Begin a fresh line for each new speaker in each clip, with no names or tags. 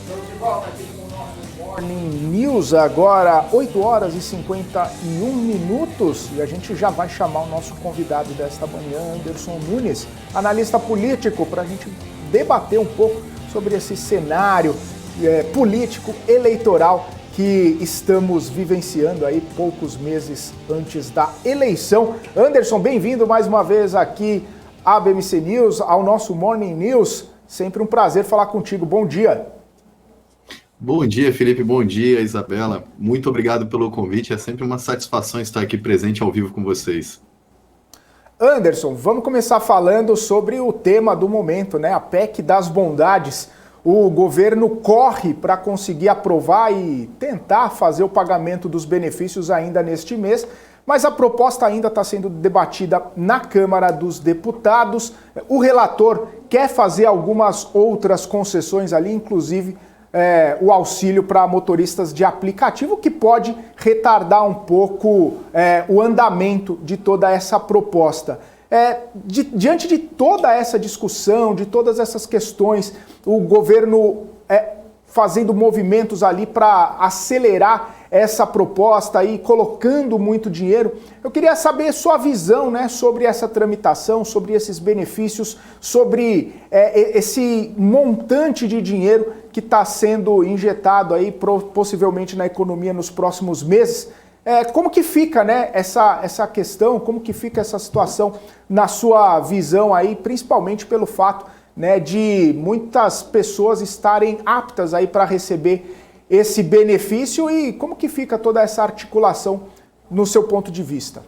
Estamos de volta aqui com o nosso Morning News, agora 8 horas e 51 minutos, e a gente já vai chamar o nosso convidado desta manhã, Anderson Nunes, analista político, para a gente debater um pouco sobre esse cenário político, eleitoral que estamos vivenciando aí poucos meses antes da eleição. Anderson, bem-vindo mais uma vez aqui à BMC News, ao nosso Morning News. Sempre um prazer falar contigo. Bom dia.
Bom dia, Felipe. Bom dia, Isabela. Muito obrigado pelo convite. É sempre uma satisfação estar aqui presente ao vivo com vocês.
Anderson, vamos começar falando sobre o tema do momento, né? A PEC das bondades. O governo corre para conseguir aprovar e tentar fazer o pagamento dos benefícios ainda neste mês, mas a proposta ainda está sendo debatida na Câmara dos Deputados. O relator quer fazer algumas outras concessões ali, inclusive o auxílio para motoristas de aplicativo, que pode retardar um pouco o andamento de toda essa proposta. Diante de toda essa discussão, de todas essas questões, o governo fazendo movimentos ali para acelerar essa proposta e colocando muito dinheiro, eu queria saber sua visão, né, sobre essa tramitação, sobre esses benefícios, sobre esse montante de dinheiro que está sendo injetado aí possivelmente na economia nos próximos meses. Como que fica, né, essa questão, como que fica essa situação na sua visão aí, principalmente pelo fato, né, de muitas pessoas estarem aptas aí para receber esse benefício, e como que fica toda essa articulação no seu ponto de vista?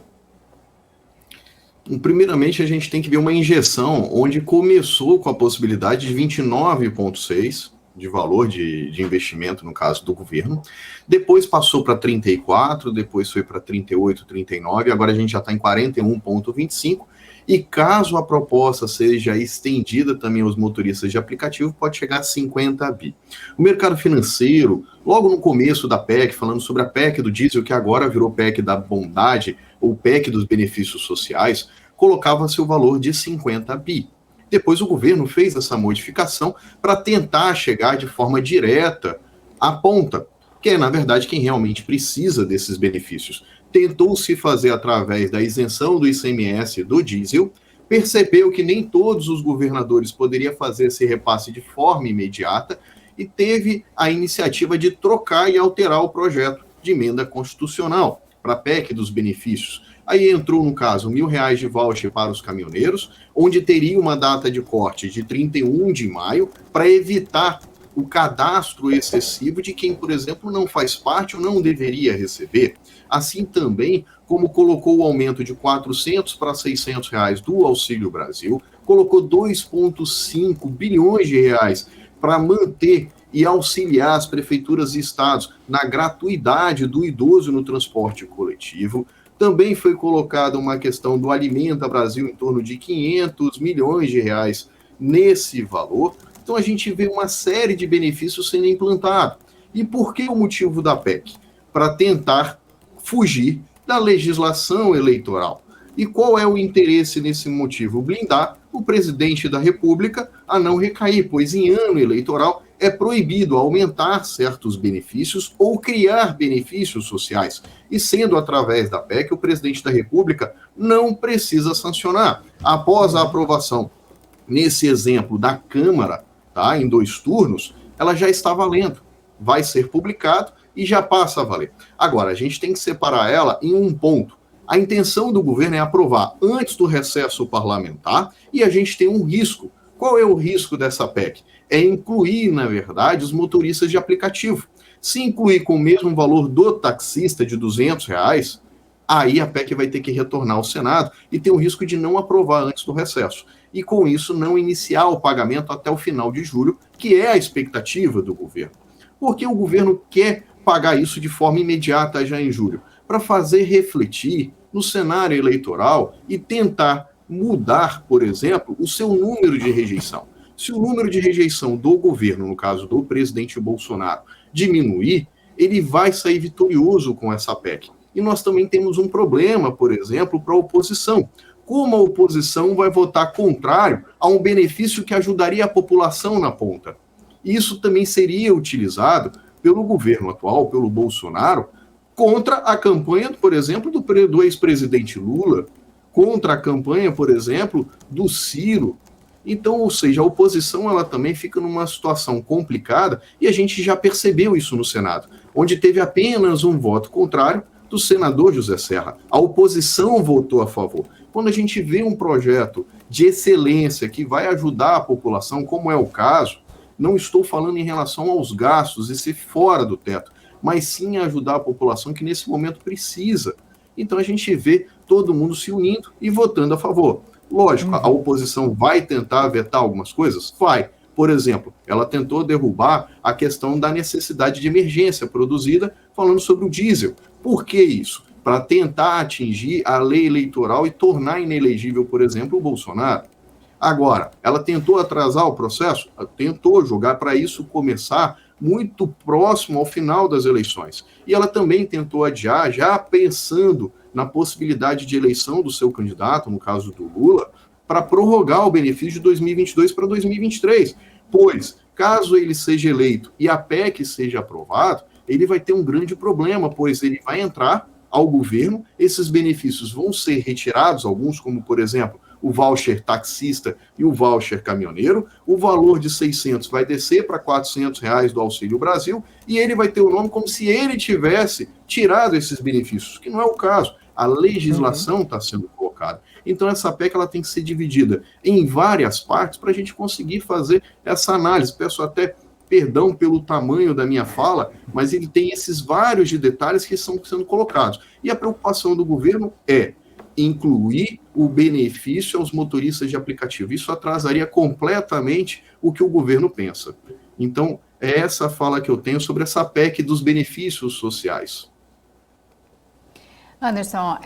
Primeiramente, a gente tem que ver uma injeção onde começou com a possibilidade de 29,6 de valor de investimento, no caso do governo, depois passou para 34, depois foi para 38, 39, agora a gente já está em 41,25, e caso a proposta seja estendida também aos motoristas de aplicativo, pode chegar a 50 bi. O mercado financeiro, logo no começo da PEC, falando sobre a PEC do diesel, que agora virou PEC da bondade, ou PEC dos benefícios sociais, colocava seu valor de 50 bi. Depois o governo fez essa modificação para tentar chegar de forma direta à ponta, que é, na verdade, quem realmente precisa desses benefícios. Tentou-se fazer através da isenção do ICMS do diesel, percebeu que nem todos os governadores poderiam fazer esse repasse de forma imediata e teve a iniciativa de trocar e alterar o projeto de emenda constitucional para a PEC dos benefícios. Aí entrou, no caso, R$1.000 de voucher para os caminhoneiros, onde teria uma data de corte de 31 de maio para evitar o cadastro excessivo de quem, por exemplo, não faz parte ou não deveria receber. Assim também, como colocou o aumento de R$400 para R$600 do Auxílio Brasil, colocou 2,5 bilhões de reais para manter e auxiliar as prefeituras e estados na gratuidade do idoso no transporte coletivo. Também foi colocada uma questão do Alimenta Brasil em torno de 500 milhões de reais nesse valor. Então a gente vê uma série de benefícios sendo implantados. E por que o motivo da PEC? Para tentar fugir da legislação eleitoral. E qual é o interesse nesse motivo? Blindar o presidente da República a não recair, pois em ano eleitoral é proibido aumentar certos benefícios ou criar benefícios sociais. E sendo através da PEC, o presidente da República não precisa sancionar. Após a aprovação, nesse exemplo da Câmara, tá, em 2 turnos, ela já está valendo. Vai ser publicado e já passa a valer. Agora, a gente tem que separar ela em um ponto. A intenção do governo é aprovar antes do recesso parlamentar e a gente tem um risco. Qual é o risco dessa PEC? É incluir, na verdade, os motoristas de aplicativo. Se incluir com o mesmo valor do taxista de R$200, aí a PEC vai ter que retornar ao Senado e tem o risco de não aprovar antes do recesso. E com isso não iniciar o pagamento até o final de julho, que é a expectativa do governo. Porque o governo quer pagar isso de forma imediata já em julho, para fazer refletir no cenário eleitoral e tentar mudar, por exemplo, o seu número de rejeição. Se o número de rejeição do governo, no caso do presidente Bolsonaro, diminuir, ele vai sair vitorioso com essa PEC. E nós também temos um problema, por exemplo, para a oposição. Como a oposição vai votar contrário a um benefício que ajudaria a população na ponta? Isso também seria utilizado pelo governo atual, pelo Bolsonaro, contra a campanha, por exemplo, do ex-presidente Lula, contra a campanha, por exemplo, do Ciro. Então, ou seja, a oposição ela também fica numa situação complicada e a gente já percebeu isso no Senado, onde teve apenas um voto contrário do senador José Serra. A oposição votou a favor. Quando a gente vê um projeto de excelência que vai ajudar a população, como é o caso, não estou falando em relação aos gastos e ser fora do teto, mas sim ajudar a população que nesse momento precisa. Então a gente vê todo mundo se unindo e votando a favor. Lógico, a oposição vai tentar vetar algumas coisas? Vai. Por exemplo, ela tentou derrubar a questão da necessidade de emergência produzida, falando sobre o diesel. Por que isso? Para tentar atingir a lei eleitoral e tornar inelegível, por exemplo, o Bolsonaro. Agora, ela tentou atrasar o processo? Tentou jogar para isso começar muito próximo ao final das eleições. E ela também tentou adiar, já pensando na possibilidade de eleição do seu candidato, no caso do Lula, para prorrogar o benefício de 2022 para 2023. Pois, caso ele seja eleito e a PEC seja aprovada, ele vai ter um grande problema, pois ele vai entrar ao governo, esses benefícios vão ser retirados, alguns como, por exemplo, o voucher taxista e o voucher caminhoneiro, o valor de 600 vai descer para R$400 do Auxílio Brasil, e ele vai ter o nome como se ele tivesse tirado esses benefícios, que não é o caso. A legislação está sendo colocada. Então, essa PEC ela tem que ser dividida em várias partes para a gente conseguir fazer essa análise. Peço até perdão pelo tamanho da minha fala, mas ele tem esses vários de detalhes que estão sendo colocados. E a preocupação do governo é incluir o benefício aos motoristas de aplicativo. Isso atrasaria completamente o que o governo pensa. Então, é essa fala que eu tenho sobre essa PEC dos benefícios sociais.
Anderson,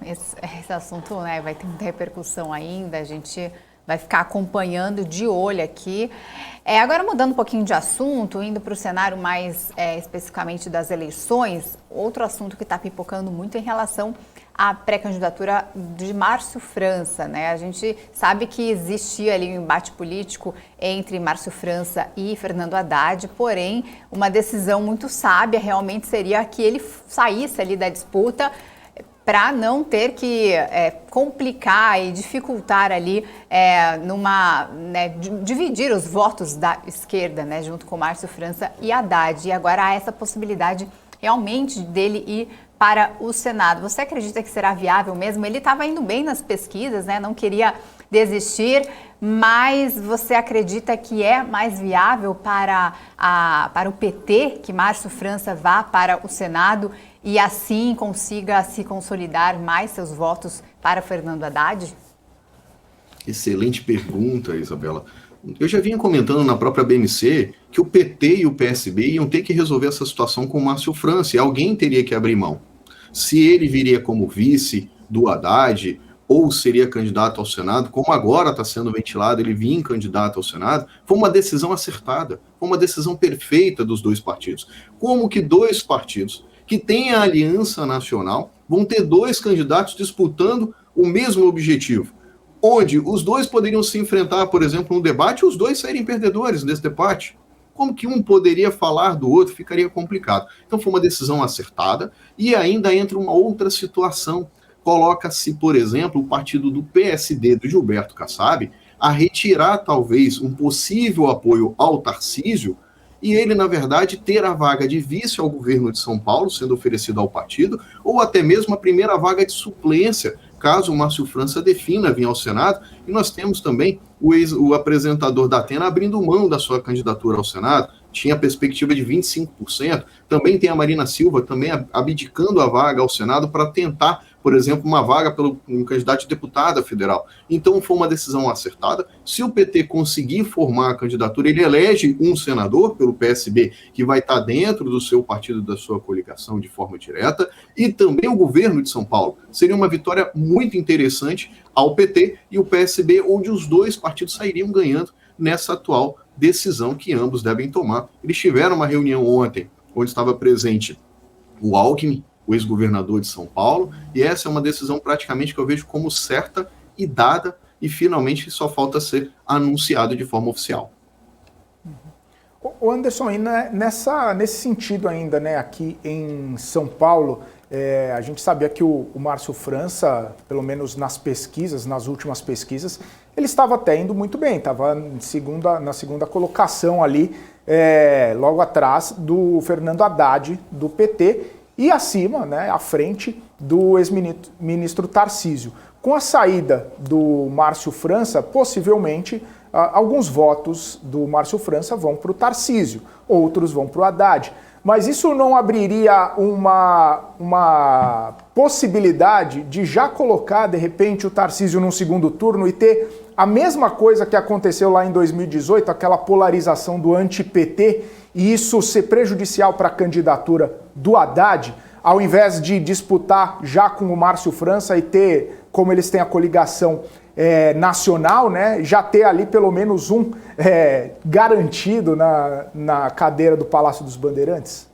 esse assunto, né, vai ter muita repercussão ainda, a gente vai ficar acompanhando de olho aqui. Agora, mudando um pouquinho de assunto, indo para o cenário mais especificamente das eleições, outro assunto que está pipocando muito em relação à pré-candidatura de Márcio França, né? A gente sabe que existia ali um embate político entre Márcio França e Fernando Haddad, porém, uma decisão muito sábia realmente seria que ele saísse ali da disputa para não ter que complicar e dificultar ali dividir os votos da esquerda, né, junto com Márcio França e Haddad. E agora há essa possibilidade realmente dele ir para o Senado. Você acredita que será viável mesmo? Ele estava indo bem nas pesquisas, né, não queria desistir, mas você acredita que é mais viável para o PT que Márcio França vá para o Senado e assim consiga se consolidar mais seus votos para Fernando Haddad?
Excelente pergunta, Isabela. Eu já vinha comentando na própria BMC que o PT e o PSB iam ter que resolver essa situação com o Márcio França e alguém teria que abrir mão. Se ele viria como vice do Haddad ou seria candidato ao Senado, como agora está sendo ventilado, ele vinha candidato ao Senado, foi uma decisão acertada, foi uma decisão perfeita dos dois partidos. Como que dois partidos que têm a aliança nacional vão ter dois candidatos disputando o mesmo objetivo, onde os dois poderiam se enfrentar, por exemplo, no debate, e os dois saírem perdedores desse debate? Como que um poderia falar do outro? Ficaria complicado. Então foi uma decisão acertada e ainda entra uma outra situação. Coloca-se, por exemplo, o partido do PSD, do Gilberto Kassab, a retirar talvez um possível apoio ao Tarcísio e ele, na verdade, ter a vaga de vice ao governo de São Paulo, sendo oferecida ao partido, ou até mesmo a primeira vaga de suplência, caso o Márcio França defina vir ao Senado. E nós temos também o apresentador da Atena abrindo mão da sua candidatura ao Senado, tinha a perspectiva de 25%, também tem a Marina Silva também abdicando a vaga ao Senado para tentar, por exemplo, uma vaga pelo um candidato de deputada federal. Então foi uma decisão acertada. Se o PT conseguir formar a candidatura, ele elege um senador pelo PSB que vai estar dentro do seu partido, da sua coligação de forma direta, e também o governo de São Paulo. Seria uma vitória muito interessante ao PT e o PSB, onde os dois partidos sairiam ganhando nessa atual decisão que ambos devem tomar. Eles tiveram uma reunião ontem, onde estava presente o Alckmin, o ex-governador de São Paulo, e essa é uma decisão praticamente que eu vejo como certa e dada, e finalmente só falta ser anunciado de forma oficial.
O Anderson, e nesse sentido ainda, né, aqui em São Paulo, a gente sabia que o Márcio França, pelo menos nas pesquisas, nas últimas pesquisas, ele estava até indo muito bem, estava na segunda colocação ali, logo atrás do Fernando Haddad, do PT, e acima, né, à frente do ex-ministro Tarcísio. Com a saída do Márcio França, possivelmente alguns votos do Márcio França vão para o Tarcísio, outros vão para o Haddad. Mas isso não abriria uma possibilidade de já colocar, de repente, o Tarcísio num segundo turno e ter a mesma coisa que aconteceu lá em 2018, aquela polarização do anti-PT, e isso ser prejudicial para a candidatura do Haddad, ao invés de disputar já com o Márcio França e ter, como eles têm a coligação nacional, né, já ter ali pelo menos um garantido na cadeira do Palácio dos Bandeirantes?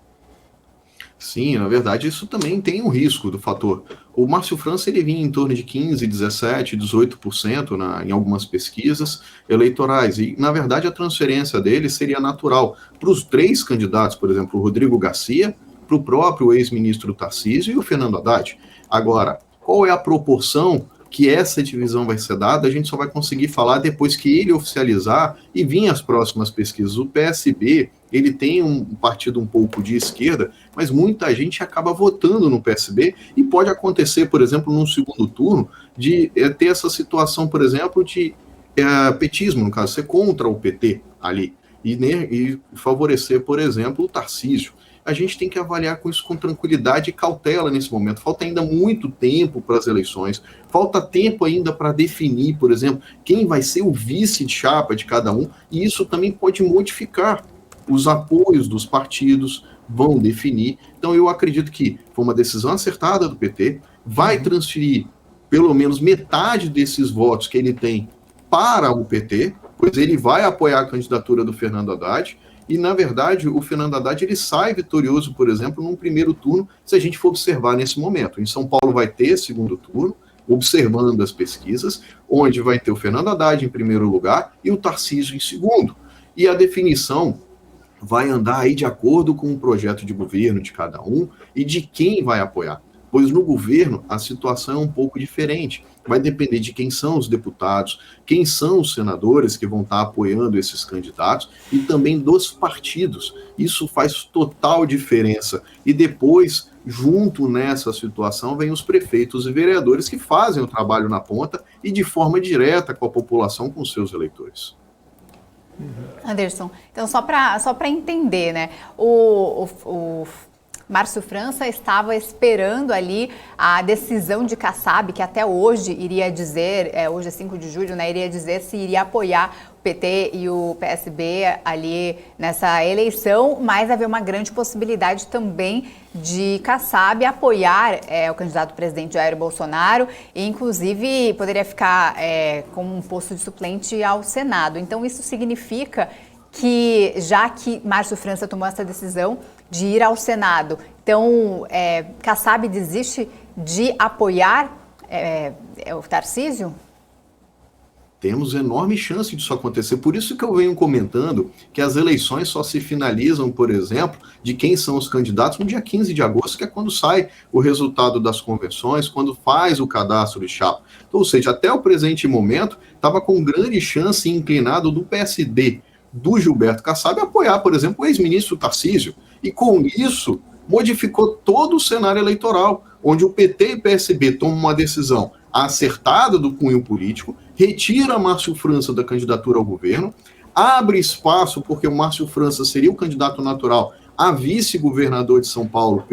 Sim, na verdade isso também tem um risco do fator. O Márcio França ele vinha em torno de 15, 17, 18% em algumas pesquisas eleitorais e, na verdade, a transferência dele seria natural para os 3 candidatos, por exemplo, o Rodrigo Garcia, para o próprio ex-ministro Tarcísio e o Fernando Haddad. Agora, qual é a proporção que essa divisão vai ser dada, a gente só vai conseguir falar depois que ele oficializar e vir as próximas pesquisas. O PSB, ele tem um partido um pouco de esquerda, mas muita gente acaba votando no PSB e pode acontecer, por exemplo, num segundo turno, de ter essa situação, por exemplo, de petismo, no caso, ser contra o PT ali e favorecer, por exemplo, o Tarcísio. A gente tem que avaliar com isso com tranquilidade e cautela nesse momento. Falta ainda muito tempo para as eleições, falta tempo ainda para definir, por exemplo, quem vai ser o vice de chapa de cada um, e isso também pode modificar os apoios dos partidos, vão definir. Então eu acredito que foi uma decisão acertada do PT, vai transferir pelo menos metade desses votos que ele tem para o PT, pois ele vai apoiar a candidatura do Fernando Haddad. E, na verdade, o Fernando Haddad ele sai vitorioso, por exemplo, num primeiro turno, se a gente for observar nesse momento. Em São Paulo vai ter segundo turno, observando as pesquisas, onde vai ter o Fernando Haddad em primeiro lugar e o Tarcísio em segundo. E a definição vai andar aí de acordo com o projeto de governo de cada um e de quem vai apoiar. Pois no governo a situação é um pouco diferente. Vai depender de quem são os deputados, quem são os senadores que vão estar apoiando esses candidatos e também dos partidos. Isso faz total diferença. E depois, junto nessa situação, vem os prefeitos e vereadores que fazem o trabalho na ponta e de forma direta com a população, com seus eleitores.
Anderson, então só para entender, né? O Márcio França estava esperando ali a decisão de Kassab, que até hoje iria dizer, hoje é 5 de julho, né, iria dizer se iria apoiar o PT e o PSB ali nessa eleição, mas havia uma grande possibilidade também de Kassab apoiar o candidato presidente Jair Bolsonaro e, inclusive, poderia ficar como um posto de suplente ao Senado. Então, isso significa que, já que Márcio França tomou essa decisão de ir ao Senado, então Kassab desiste de apoiar o Tarcísio?
Temos enorme chance disso acontecer. Por isso que eu venho comentando que as eleições só se finalizam, por exemplo, de quem são os candidatos no dia 15 de agosto, que é quando sai o resultado das convenções, quando faz o cadastro de chapa. Então, ou seja, até o presente momento, estava com grande chance inclinado do PSD, do Gilberto Kassab, apoiar, por exemplo, o ex-ministro Tarcísio. E com isso, modificou todo o cenário eleitoral, onde o PT e o PSB tomam uma decisão acertada do cunho político, retira Márcio França da candidatura ao governo, abre espaço, porque o Márcio França seria o candidato natural a vice-governador de São Paulo,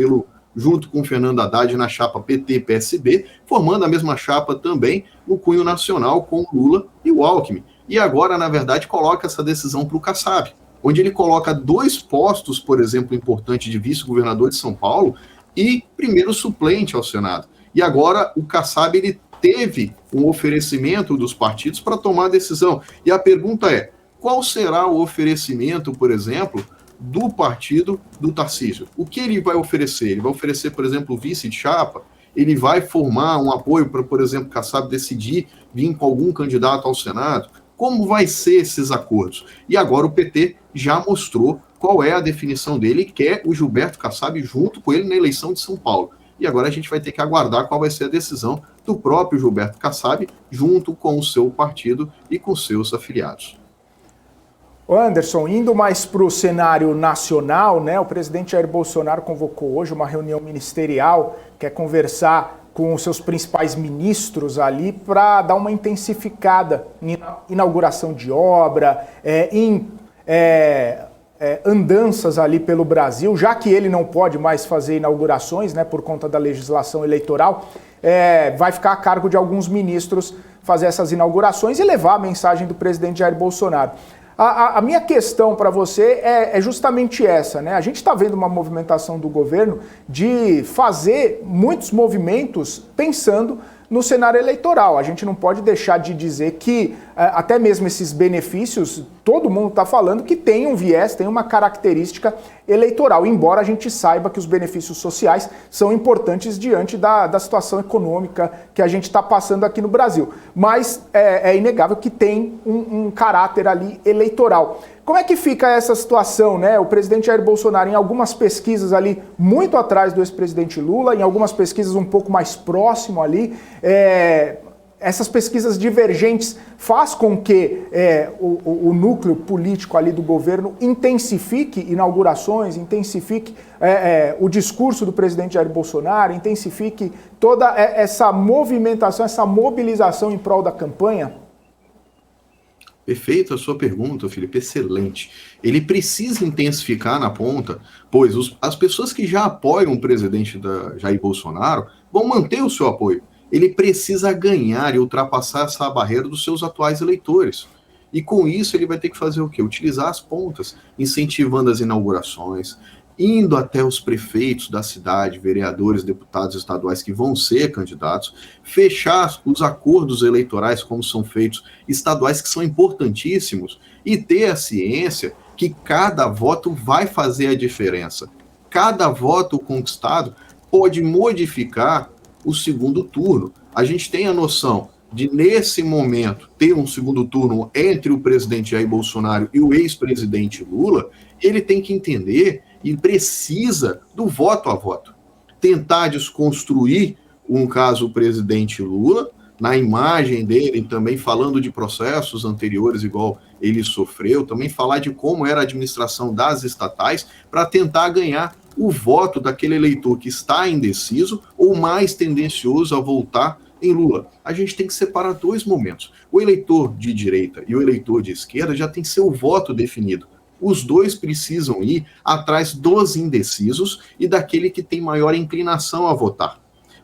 junto com o Fernando Haddad na chapa PT-PSB, formando a mesma chapa também no cunho nacional com o Lula e o Alckmin. E agora, na verdade, coloca essa decisão para o Kassab, onde ele coloca 2 postos, por exemplo, importantes de vice-governador de São Paulo e primeiro suplente ao Senado. E agora o Kassab ele teve um oferecimento dos partidos para tomar a decisão. E a pergunta é, qual será o oferecimento, por exemplo, do partido do Tarcísio? O que ele vai oferecer? Ele vai oferecer, por exemplo, o vice de chapa? Ele vai formar um apoio para, por exemplo, Kassab decidir vir com algum candidato ao Senado? Como vai ser esses acordos? E agora o PT já mostrou qual é a definição dele e quer o Gilberto Kassab junto com ele na eleição de São Paulo. E agora a gente vai ter que aguardar qual vai ser a decisão do próprio Gilberto Kassab junto com o seu partido e com seus afiliados.
Anderson, indo mais para o cenário nacional, né, o presidente Jair Bolsonaro convocou hoje uma reunião ministerial, quer conversar com os seus principais ministros ali para dar uma intensificada em inauguração de obra, andanças ali pelo Brasil, já que ele não pode mais fazer inaugurações, né, por conta da legislação eleitoral, vai ficar a cargo de alguns ministros fazer essas inaugurações e levar a mensagem do presidente Jair Bolsonaro. A minha questão para você é justamente essa, né? A gente está vendo uma movimentação do governo de fazer muitos movimentos pensando no cenário eleitoral. A gente não pode deixar de dizer que até mesmo esses benefícios, todo mundo está falando que tem um viés, tem uma característica eleitoral, embora a gente saiba que os benefícios sociais são importantes diante da situação econômica que a gente está passando aqui no Brasil. Mas é inegável que tem um caráter ali eleitoral. Como é que fica essa situação, né? O presidente Jair Bolsonaro, em algumas pesquisas ali, muito atrás do ex-presidente Lula, em algumas pesquisas um pouco mais próximo ali, essas pesquisas divergentes faz com que o núcleo político ali do governo intensifique inaugurações, intensifique o discurso do presidente Jair Bolsonaro, intensifique toda essa movimentação, essa mobilização em prol da campanha?
Perfeita a sua pergunta, Felipe, excelente. Ele precisa intensificar na ponta, pois as pessoas que já apoiam o presidente Jair Bolsonaro vão manter o seu apoio. Ele precisa ganhar e ultrapassar essa barreira dos seus atuais eleitores. E com isso ele vai ter que fazer o quê? Utilizar as pontas, incentivando as inaugurações, indo até os prefeitos da cidade, vereadores, deputados estaduais que vão ser candidatos, fechar os acordos eleitorais como são feitos estaduais, que são importantíssimos, e ter a ciência que cada voto vai fazer a diferença. Cada voto conquistado pode modificar o segundo turno. A gente tem a noção de, nesse momento, ter um segundo turno entre o presidente Jair Bolsonaro e o ex-presidente Lula. Ele tem que entender e precisa do voto a voto. Tentar desconstruir, um caso, o presidente Lula, na imagem dele, também falando de processos anteriores, igual ele sofreu, também falar de como era a administração das estatais, para tentar ganhar o voto daquele eleitor que está indeciso ou mais tendencioso a voltar em Lula. A gente tem que separar dois momentos. O eleitor de direita e o eleitor de esquerda já tem seu voto definido. Os dois precisam ir atrás dos indecisos e daquele que tem maior inclinação a votar,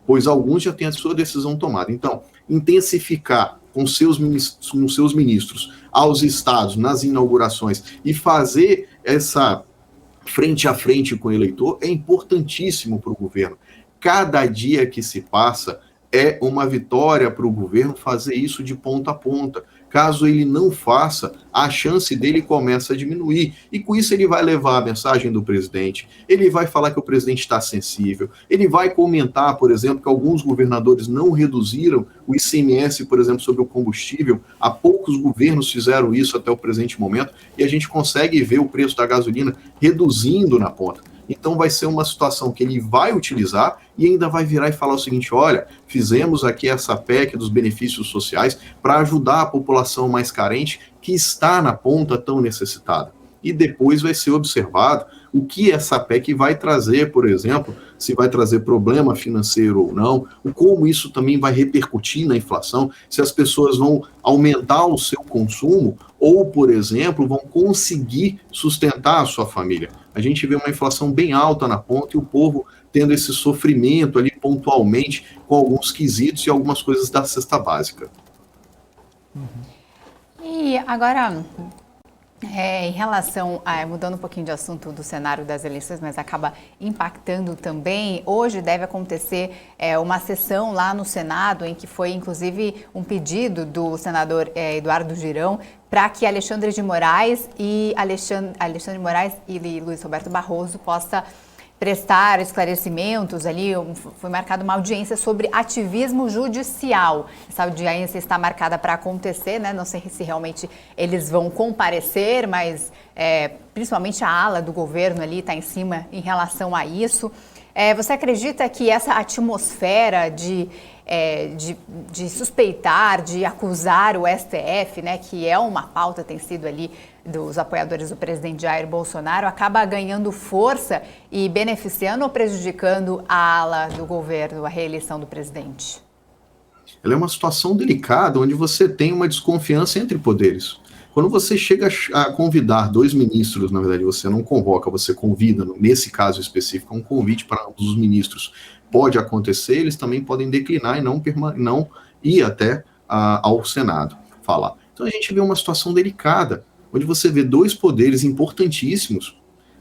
pois alguns já têm a sua decisão tomada. Então, intensificar com seus ministros aos estados nas inaugurações e fazer essa frente a frente com o eleitor é importantíssimo para o governo. Cada dia que se passa é uma vitória para o governo fazer isso de ponta a ponta. Caso ele não faça, a chance dele começa a diminuir. E com isso ele vai levar a mensagem do presidente, ele vai falar que o presidente está sensível, ele vai comentar, por exemplo, que alguns governadores não reduziram o ICMS, por exemplo, sobre o combustível. Há poucos governos fizeram isso até o presente momento, e a gente consegue ver o preço da gasolina reduzindo na ponta. Então vai ser uma situação que ele vai utilizar e ainda vai virar e falar o seguinte: olha, fizemos aqui essa PEC dos benefícios sociais para ajudar a população mais carente que está na ponta tão necessitada. E depois vai ser observado o que essa PEC vai trazer, por exemplo, se vai trazer problema financeiro ou não, como isso também vai repercutir na inflação, se as pessoas vão aumentar o seu consumo ou, por exemplo, vão conseguir sustentar a sua família. A gente vê uma inflação bem alta na ponta e o povo tendo esse sofrimento ali pontualmente com alguns quesitos e algumas coisas da cesta básica.
E agora, em relação a, mudando um pouquinho de assunto do cenário das eleições, mas acaba impactando também, hoje deve acontecer uma sessão lá no Senado, em que foi inclusive um pedido do senador Eduardo Girão para que Alexandre de Moraes e Luiz Roberto Barroso possa prestar esclarecimentos ali, foi marcada uma audiência sobre ativismo judicial. Essa audiência está marcada para acontecer, né? Não sei se realmente eles vão comparecer, mas principalmente a ala do governo ali está em cima em relação a isso. Você acredita que essa atmosfera de suspeitar, de acusar o STF, né, que é uma pauta, tem sido ali dos apoiadores do presidente Jair Bolsonaro, acaba ganhando força e beneficiando ou prejudicando a ala do governo, a reeleição do presidente?
Ela é uma situação delicada, onde você tem uma desconfiança entre poderes. Quando você chega a convidar 2 ministros, na verdade você não convoca, você convida, nesse caso específico, um convite para ambos os ministros. Pode acontecer, eles também podem declinar e não ir até ao Senado falar. Então a gente vê uma situação delicada, onde você vê 2 poderes importantíssimos,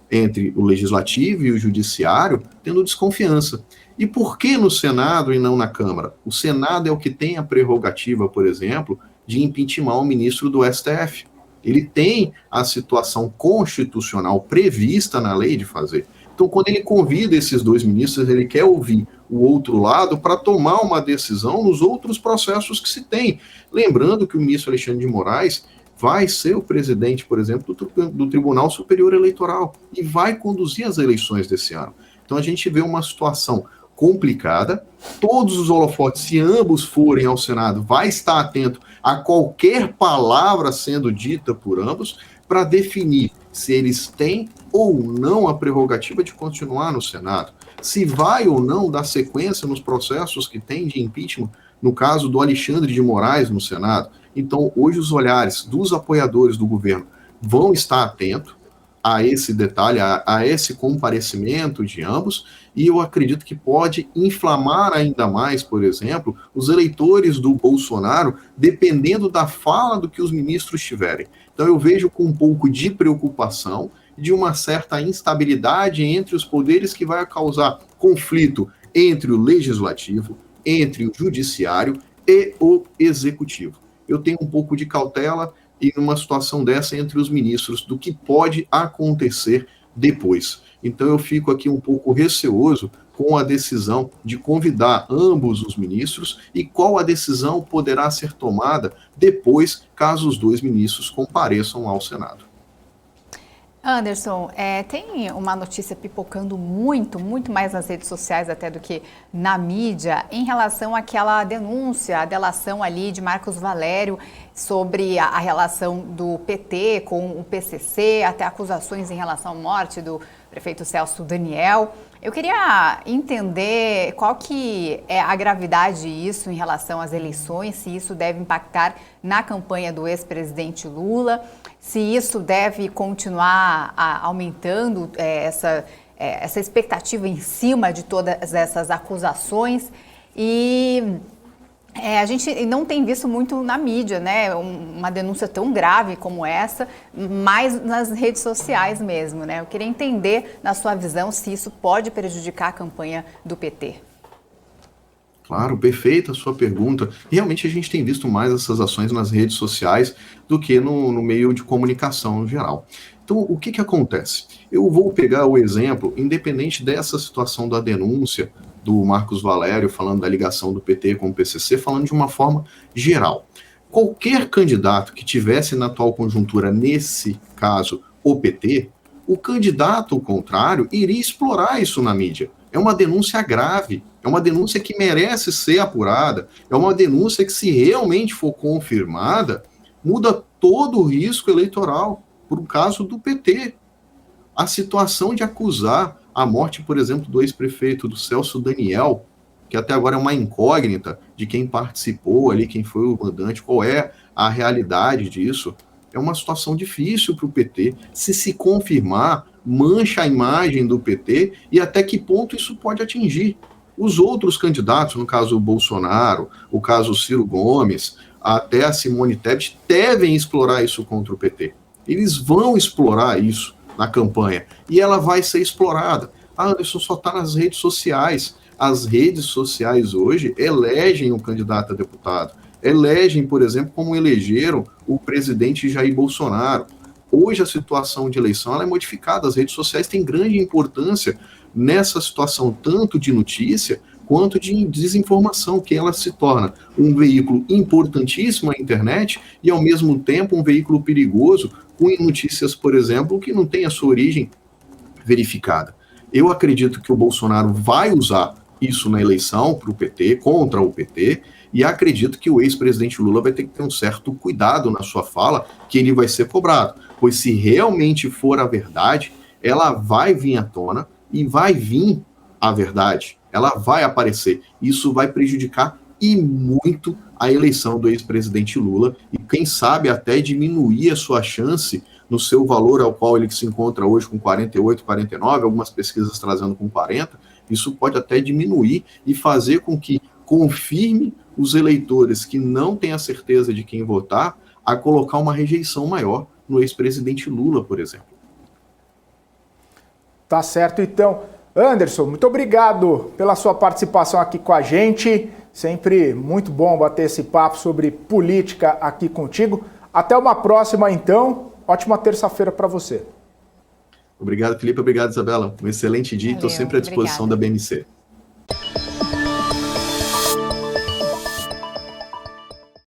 entre o legislativo e o judiciário, tendo desconfiança. E por que no Senado e não na Câmara? O Senado é o que tem a prerrogativa, por exemplo, de impeachment o ministro do STF. Ele tem a situação constitucional prevista na lei de fazer. Então, quando ele convida esses 2 ministros, ele quer ouvir o outro lado para tomar uma decisão nos outros processos que se tem. Lembrando que o ministro Alexandre de Moraes vai ser o presidente, por exemplo, do Tribunal Superior Eleitoral e vai conduzir as eleições desse ano. Então, a gente vê uma situação complicada. Todos os holofotes, se ambos forem ao Senado, vai estar atento a qualquer palavra sendo dita por ambos para definir se eles têm ou não a prerrogativa de continuar no Senado, se vai ou não dar sequência nos processos que tem de impeachment, no caso do Alexandre de Moraes no Senado. Então, hoje os olhares dos apoiadores do governo vão estar atentos a esse detalhe, a esse comparecimento de ambos, e eu acredito que pode inflamar ainda mais, por exemplo, os eleitores do Bolsonaro, dependendo da fala do que os ministros tiverem. Então eu vejo com um pouco de preocupação, de uma certa instabilidade entre os poderes que vai causar conflito entre o legislativo, entre o judiciário e o executivo. Eu tenho um pouco de cautela e numa situação dessa entre os ministros do que pode acontecer depois. Então eu fico aqui um pouco receoso com a decisão de convidar ambos os ministros e qual a decisão poderá ser tomada depois, caso os 2 ministros compareçam ao Senado.
Anderson, tem uma notícia pipocando muito mais nas redes sociais até do que na mídia em relação àquela denúncia, a delação ali de Marcos Valério sobre a relação do PT com o PCC, até acusações em relação à morte do prefeito Celso Daniel. Eu queria entender qual que é a gravidade disso em relação às eleições, se isso deve impactar na campanha do ex-presidente Lula, se isso deve continuar aumentando essa expectativa em cima de todas essas acusações. E a gente não tem visto muito na mídia, né, uma denúncia tão grave como essa, mas nas redes sociais mesmo, né? Eu queria entender, na sua visão, se isso pode prejudicar a campanha do PT.
Claro, perfeita a sua pergunta. Realmente a gente tem visto mais essas ações nas redes sociais do que no meio de comunicação no geral. Então, o que acontece? Eu vou pegar o exemplo, independente dessa situação da denúncia do Marcos Valério, falando da ligação do PT com o PCC, falando de uma forma geral. Qualquer candidato que tivesse na atual conjuntura, nesse caso, o PT, o candidato contrário iria explorar isso na mídia. É uma denúncia grave, é uma denúncia que merece ser apurada, é uma denúncia que, se realmente for confirmada, muda todo o risco eleitoral por caso do PT. A situação de acusar a morte, por exemplo, do ex-prefeito do Celso Daniel, que até agora é uma incógnita de quem participou ali, quem foi o mandante, qual é a realidade disso, é uma situação difícil para o PT. Se confirmar, mancha a imagem do PT e até que ponto isso pode atingir os outros candidatos, no caso o Bolsonaro, o caso Ciro Gomes, até a Simone Tebet, devem explorar isso contra o PT. Eles vão explorar isso na campanha, e ela vai ser explorada. Anderson, só está nas redes sociais. As redes sociais hoje elegem o candidato a deputado, elegem, por exemplo, como elegeram o presidente Jair Bolsonaro. hoje a situação de eleição ela é modificada, as redes sociais têm grande importância nessa situação, tanto de notícia quanto de desinformação, que ela se torna um veículo importantíssimo na internet e, ao mesmo tempo, um veículo perigoso com notícias, por exemplo, que não tem a sua origem verificada. Eu acredito que o Bolsonaro vai usar isso na eleição para o PT, contra o PT, e acredito que o ex-presidente Lula vai ter que ter um certo cuidado na sua fala, que ele vai ser cobrado, pois se realmente for a verdade, ela vai vir à tona e vai vir a verdade, ela vai aparecer. Isso vai prejudicar e muito a eleição do ex-presidente Lula e quem sabe até diminuir a sua chance no seu valor ao qual ele se encontra hoje com 48, 49, algumas pesquisas trazendo com 40, isso pode até diminuir e fazer com que confirme os eleitores que não têm a certeza de quem votar a colocar uma rejeição maior no ex-presidente Lula, por exemplo.
Tá certo, então. Anderson, muito obrigado pela sua participação aqui com a gente. Sempre muito bom bater esse papo sobre política aqui contigo. Até uma próxima, então. Ótima terça-feira para você.
Obrigado, Felipe. Obrigado, Isabela. Um excelente dia e estou sempre à disposição da BMC.